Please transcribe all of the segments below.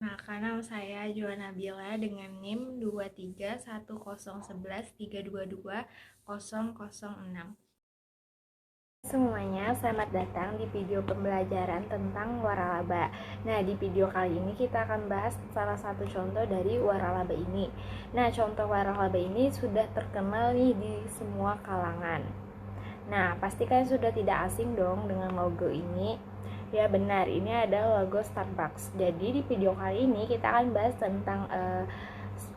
Maka nama saya Joanna Nabila dengan NIM 23111322006. Semuanya, selamat datang di video pembelajaran tentang waralaba. Nah, di video kali ini kita akan bahas salah satu contoh dari waralaba ini. Nah, contoh waralaba ini sudah terkenal nih di semua kalangan. Nah, pasti kalian sudah tidak asing dong dengan logo ini. Ya benar, ini adalah logo Starbucks. Jadi di video kali ini kita akan bahas tentang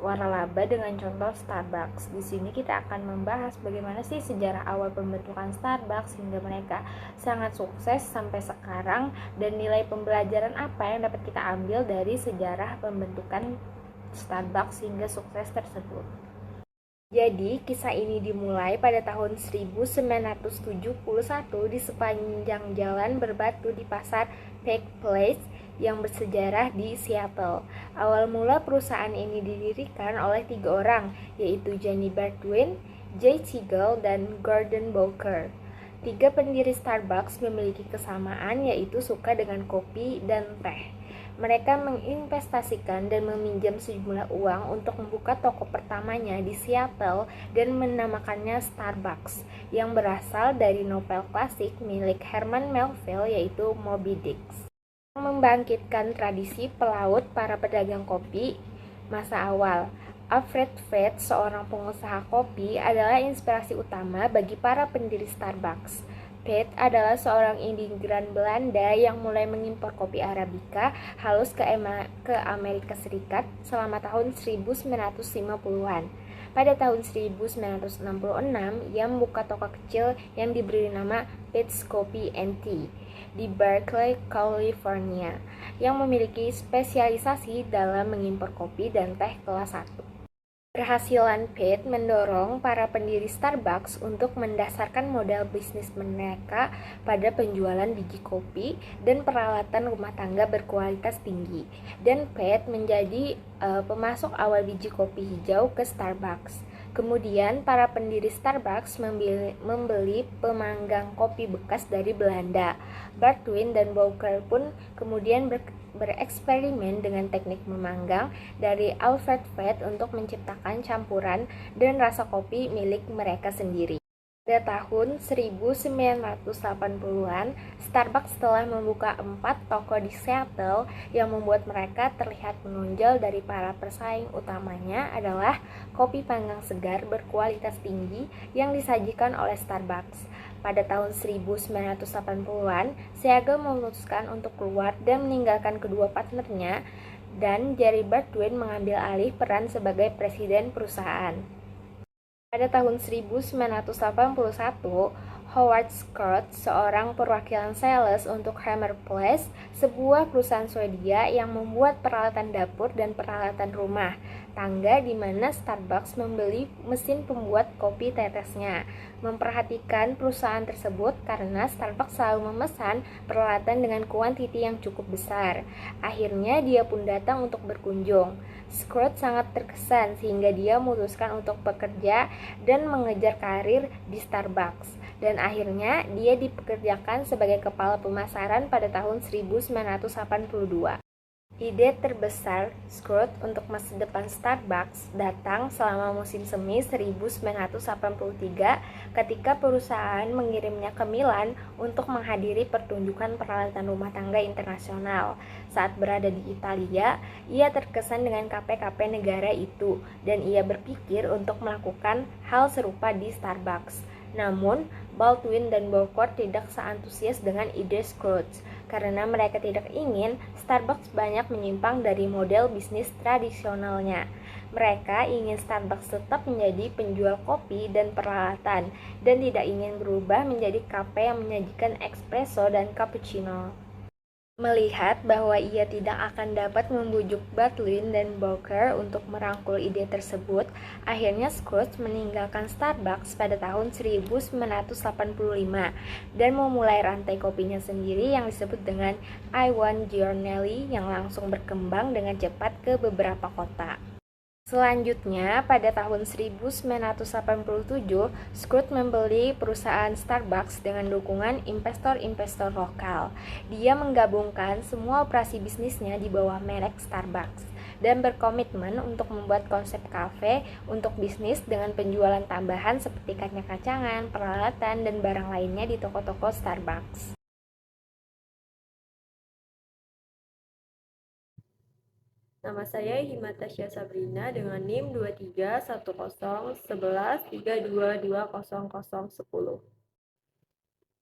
waralaba dengan contoh Starbucks. Di sini kita akan membahas bagaimana sih sejarah awal pembentukan Starbucks hingga mereka sangat sukses sampai sekarang, dan nilai pembelajaran apa yang dapat kita ambil dari sejarah pembentukan Starbucks hingga sukses tersebut. Jadi, kisah ini dimulai pada tahun 1971 di sepanjang jalan berbatu di pasar Pike Place yang bersejarah di Seattle. Awal mula perusahaan ini didirikan oleh 3 orang, yaitu Jenny Baldwin, Jay Siegel, dan Gordon Bowker. 3 pendiri Starbucks memiliki kesamaan, yaitu suka dengan kopi dan teh. Mereka menginvestasikan dan meminjam sejumlah uang untuk membuka toko pertamanya di Seattle dan menamakannya Starbucks, yang berasal dari novel klasik milik Herman Melville yaitu Moby Dick. Membangkitkan tradisi pelaut para pedagang kopi masa awal. Alfred Fett, seorang pengusaha kopi, adalah inspirasi utama bagi para pendiri Starbucks. Pitt adalah seorang imigran Belanda yang mulai mengimpor kopi Arabica halus ke Amerika Serikat selama tahun 1950-an. Pada tahun 1966, ia membuka toko kecil yang diberi nama Pitt's Coffee and Tea di Berkeley, California, yang memiliki spesialisasi dalam mengimpor kopi dan teh kelas 1. Keberhasilan Pitt mendorong para pendiri Starbucks untuk mendasarkan modal bisnis mereka pada penjualan biji kopi dan peralatan rumah tangga berkualitas tinggi. Dan Pitt menjadi pemasok awal biji kopi hijau ke Starbucks. Kemudian para pendiri Starbucks membeli pemanggang kopi bekas dari Belanda. Baldwin dan Bowker pun kemudian bereksperimen dengan teknik memanggang dari Alfred Fett untuk menciptakan campuran dan rasa kopi milik mereka sendiri. Pada tahun 1980-an, Starbucks telah membuka 4 toko di Seattle yang membuat mereka terlihat menonjol dari para persaing utamanya adalah kopi panggang segar berkualitas tinggi yang disajikan oleh Starbucks. Pada tahun 1980-an, Siegel memutuskan untuk keluar dan meninggalkan kedua partnernya, dan Jerry Baldwin mengambil alih peran sebagai presiden perusahaan. Pada tahun 1981, Howard Scott, seorang perwakilan sales untuk Hammer Place, sebuah perusahaan Swedia yang membuat peralatan dapur dan peralatan rumah tangga, di mana Starbucks membeli mesin pembuat kopi tetesnya. Memperhatikan perusahaan tersebut karena Starbucks selalu memesan peralatan dengan kuantiti yang cukup besar. Akhirnya dia pun datang untuk berkunjung. Scott sangat terkesan sehingga dia memutuskan untuk bekerja dan mengejar karir di Starbucks, dan akhirnya dia dipekerjakan sebagai kepala pemasaran pada tahun 1982. Ide terbesar Scott untuk masa depan Starbucks datang selama musim semi 1983 ketika perusahaan mengirimnya ke Milan untuk menghadiri pertunjukan peralatan rumah tangga internasional. Saat berada di Italia, ia terkesan dengan KP-KP negara itu dan ia berpikir untuk melakukan hal serupa di Starbucks. Namun, Baldwin dan Bowker tidak seantusias dengan ide Scott karena mereka tidak ingin Starbucks banyak menyimpang dari model bisnis tradisionalnya. Mereka ingin Starbucks tetap menjadi penjual kopi dan peralatan dan tidak ingin berubah menjadi kafe yang menyajikan espresso dan cappuccino. Melihat bahwa ia tidak akan dapat membujuk Baldwin dan Bowker untuk merangkul ide tersebut, akhirnya Scott meninggalkan Starbucks pada tahun 1985 dan memulai rantai kopinya sendiri yang disebut dengan I Want Giornelli, yang langsung berkembang dengan cepat ke beberapa kota. Selanjutnya, pada tahun 1987, Scrooge membeli perusahaan Starbucks dengan dukungan investor-investor lokal. Dia menggabungkan semua operasi bisnisnya di bawah merek Starbucks dan berkomitmen untuk membuat konsep kafe untuk bisnis dengan penjualan tambahan seperti kacang-kacangan, peralatan, dan barang lainnya di toko-toko Starbucks. Nama saya Himatasya Sabrina dengan NIM 23101132220010.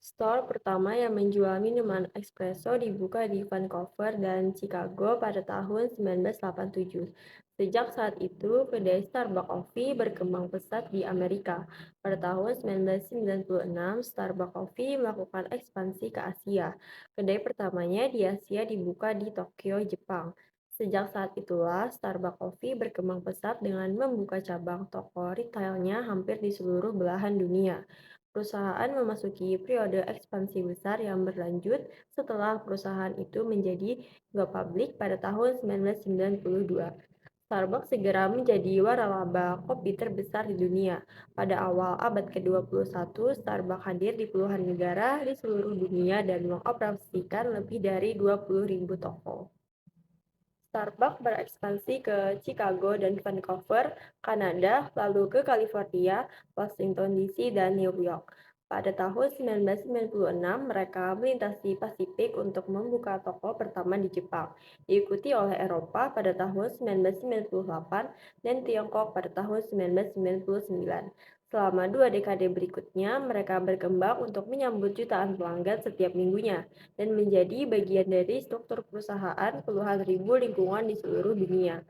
Store pertama yang menjual minuman espresso dibuka di Vancouver dan Chicago pada tahun 1987. Sejak saat itu, kedai Starbucks Coffee berkembang pesat di Amerika. Pada tahun 1996, Starbucks Coffee melakukan ekspansi ke Asia. Kedai pertamanya di Asia dibuka di Tokyo, Jepang. Sejak saat itulah, Starbucks Coffee berkembang pesat dengan membuka cabang toko retailnya hampir di seluruh belahan dunia. Perusahaan memasuki periode ekspansi besar yang berlanjut setelah perusahaan itu menjadi go public pada tahun 1992. Starbucks segera menjadi waralaba kopi terbesar di dunia. Pada awal abad ke-21, Starbucks hadir di puluhan negara di seluruh dunia dan mengoperasikan lebih dari 20.000 toko. Starbucks berekspansi ke Chicago dan Vancouver, Kanada, lalu ke California, Washington DC, dan New York. Pada tahun 1996, mereka melintasi Pasifik untuk membuka toko pertama di Jepang, diikuti oleh Eropa pada tahun 1998 dan Tiongkok pada tahun 1999. Selama 2 dekade berikutnya, mereka berkembang untuk menyambut jutaan pelanggan setiap minggunya dan menjadi bagian dari struktur perusahaan puluhan ribu lingkungan di seluruh dunia.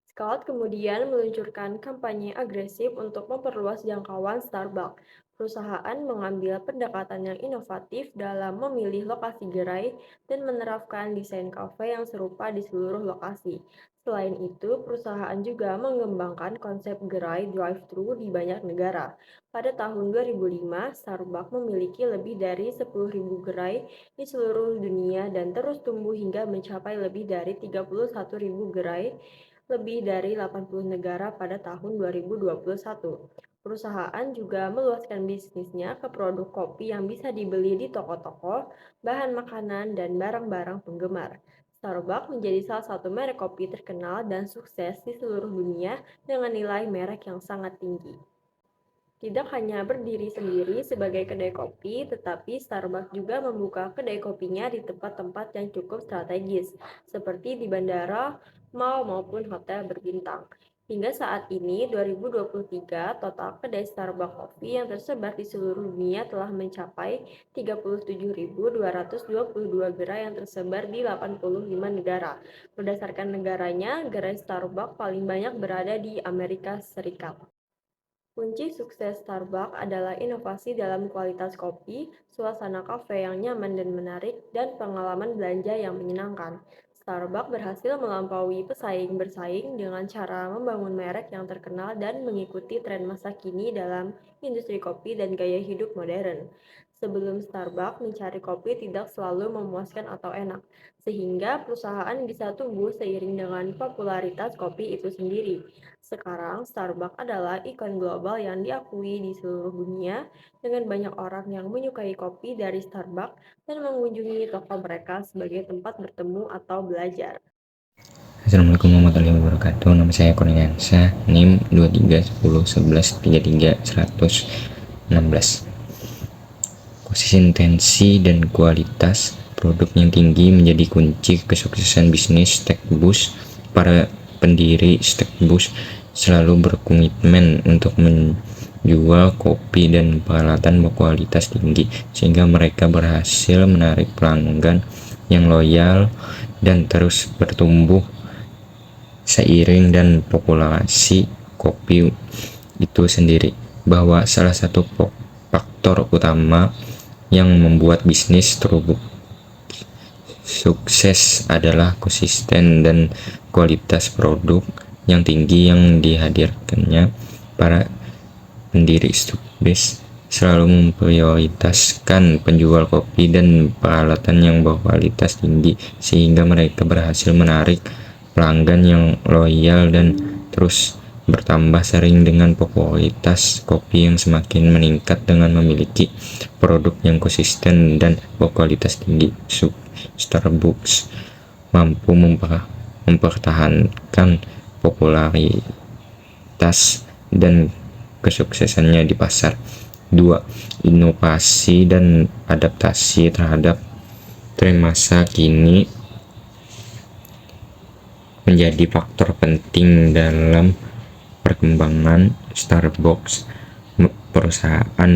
Scott kemudian meluncurkan kampanye agresif untuk memperluas jangkauan Starbucks. Perusahaan mengambil pendekatan yang inovatif dalam memilih lokasi gerai dan menerapkan desain kafe yang serupa di seluruh lokasi. Selain itu, perusahaan juga mengembangkan konsep gerai drive-thru di banyak negara. Pada tahun 2005, Starbucks memiliki lebih dari 10.000 gerai di seluruh dunia dan terus tumbuh hingga mencapai lebih dari 31.000 gerai lebih dari 80 negara pada tahun 2021. Perusahaan juga meluaskan bisnisnya ke produk kopi yang bisa dibeli di toko-toko, bahan makanan, dan barang-barang penggemar. Starbucks menjadi salah satu merek kopi terkenal dan sukses di seluruh dunia dengan nilai merek yang sangat tinggi. Tidak hanya berdiri sendiri sebagai kedai kopi, tetapi Starbucks juga membuka kedai kopinya di tempat-tempat yang cukup strategis, seperti di bandara, mal, maupun hotel berbintang. Hingga saat ini, 2023, total kedai Starbucks Coffee yang tersebar di seluruh dunia telah mencapai 37.222 gerai yang tersebar di 85 negara. Berdasarkan negaranya, gerai Starbucks paling banyak berada di Amerika Serikat. Kunci sukses Starbucks adalah inovasi dalam kualitas kopi, suasana kafe yang nyaman dan menarik, dan pengalaman belanja yang menyenangkan. Starbucks berhasil melampaui pesaing bersaing dengan cara membangun merek yang terkenal dan mengikuti tren masa kini dalam industri kopi dan gaya hidup modern. Sebelum Starbucks mencari kopi tidak selalu memuaskan atau enak, sehingga perusahaan bisa tumbuh seiring dengan popularitas kopi itu sendiri. Sekarang, Starbucks adalah ikon global yang diakui di seluruh dunia dengan banyak orang yang menyukai kopi dari Starbucks dan mengunjungi toko mereka sebagai tempat bertemu atau belajar. Assalamualaikum warahmatullahi wabarakatuh. Nama saya Kurniansa, NIM 23101133 116. Konsistensi dan kualitas produk yang tinggi menjadi kunci kesuksesan bisnis Starbucks. Para pendiri Starbucks selalu berkomitmen untuk menjual kopi dan peralatan berkualitas tinggi, sehingga mereka berhasil menarik pelanggan yang loyal dan terus bertumbuh seiring dan populasi kopi itu sendiri. Bahwa salah satu faktor utama yang membuat bisnis terbukti sukses adalah konsisten dan kualitas produk yang tinggi yang dihadirkannya. Para pendiri Starbucks selalu memprioritaskan penjual kopi dan peralatan yang berkualitas tinggi, sehingga mereka berhasil menarik pelanggan yang loyal dan terus bertambah sering dengan popularitas kopi yang semakin meningkat dengan memiliki produk yang konsisten dan kualitas tinggi. Starbucks mampu mempertahankan popularitas dan kesuksesannya di pasar. 2. Inovasi dan adaptasi terhadap tren masa kini menjadi faktor penting dalam perkembangan Starbucks. Perusahaan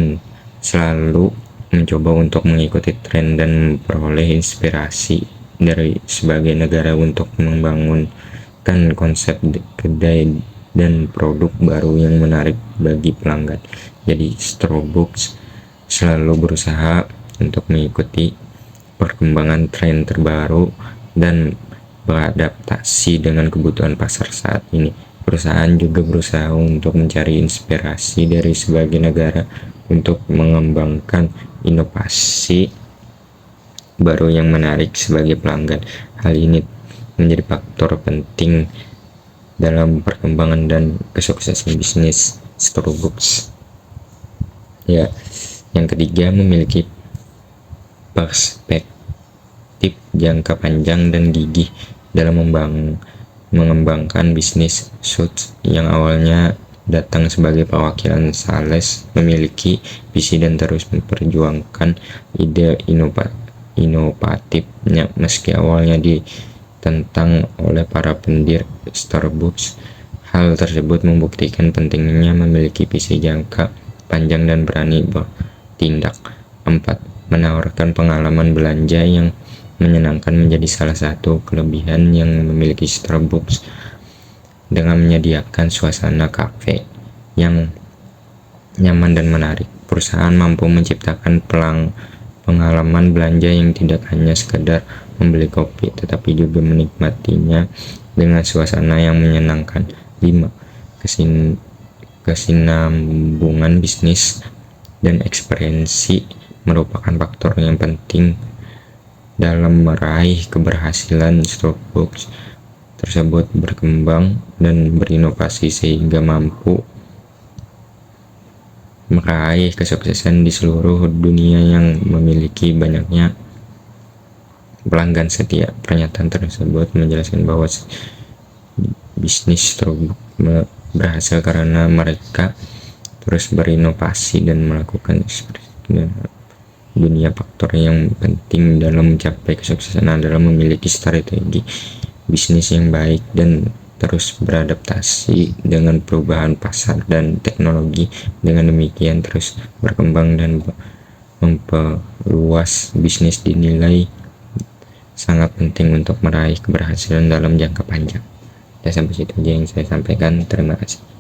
selalu mencoba untuk mengikuti tren dan memperoleh inspirasi dari sebagai negara untuk membangunkan konsep kedai dan produk baru yang menarik bagi pelanggan. Jadi Starbucks selalu berusaha untuk mengikuti perkembangan tren terbaru dan beradaptasi dengan kebutuhan pasar saat ini. Perusahaan juga berusaha untuk mencari inspirasi dari sebagai negara untuk mengembangkan inovasi baru yang menarik sebagai pelanggan. Hal ini menjadi faktor penting dalam perkembangan dan kesuksesan bisnis Starbucks. Ya, yang ketiga, memiliki perspektif jangka panjang dan gigih dalam mengembangkan bisnis. Schultz yang awalnya datang sebagai perwakilan sales memiliki visi dan terus memperjuangkan ide inovatifnya meski awalnya ditentang oleh para pendiri Starbucks. Hal tersebut membuktikan pentingnya memiliki visi jangka panjang dan berani bertindak. 4. Menawarkan pengalaman belanja yang menyenangkan menjadi salah satu kelebihan yang memiliki Starbucks. Dengan menyediakan suasana kafe yang nyaman dan menarik, perusahaan mampu menciptakan pengalaman belanja yang tidak hanya sekedar membeli kopi, tetapi juga menikmatinya dengan suasana yang menyenangkan. 5. Kesinambungan bisnis dan ekspansi merupakan faktor yang penting dalam meraih keberhasilan. Starbucks tersebut berkembang dan berinovasi sehingga mampu meraih kesuksesan di seluruh dunia yang memiliki banyaknya pelanggan setia. Pernyataan tersebut menjelaskan bahwa bisnis Starbucks berhasil karena mereka terus berinovasi dan melakukan ekspansi dunia. Faktor yang penting dalam mencapai kesuksesan adalah memiliki strategi bisnis yang baik dan terus beradaptasi dengan perubahan pasar dan teknologi. Dengan demikian, terus berkembang dan memperluas bisnis dinilai sangat penting untuk meraih keberhasilan dalam jangka panjang. Ya, sampai situ aja yang saya sampaikan. Terima kasih.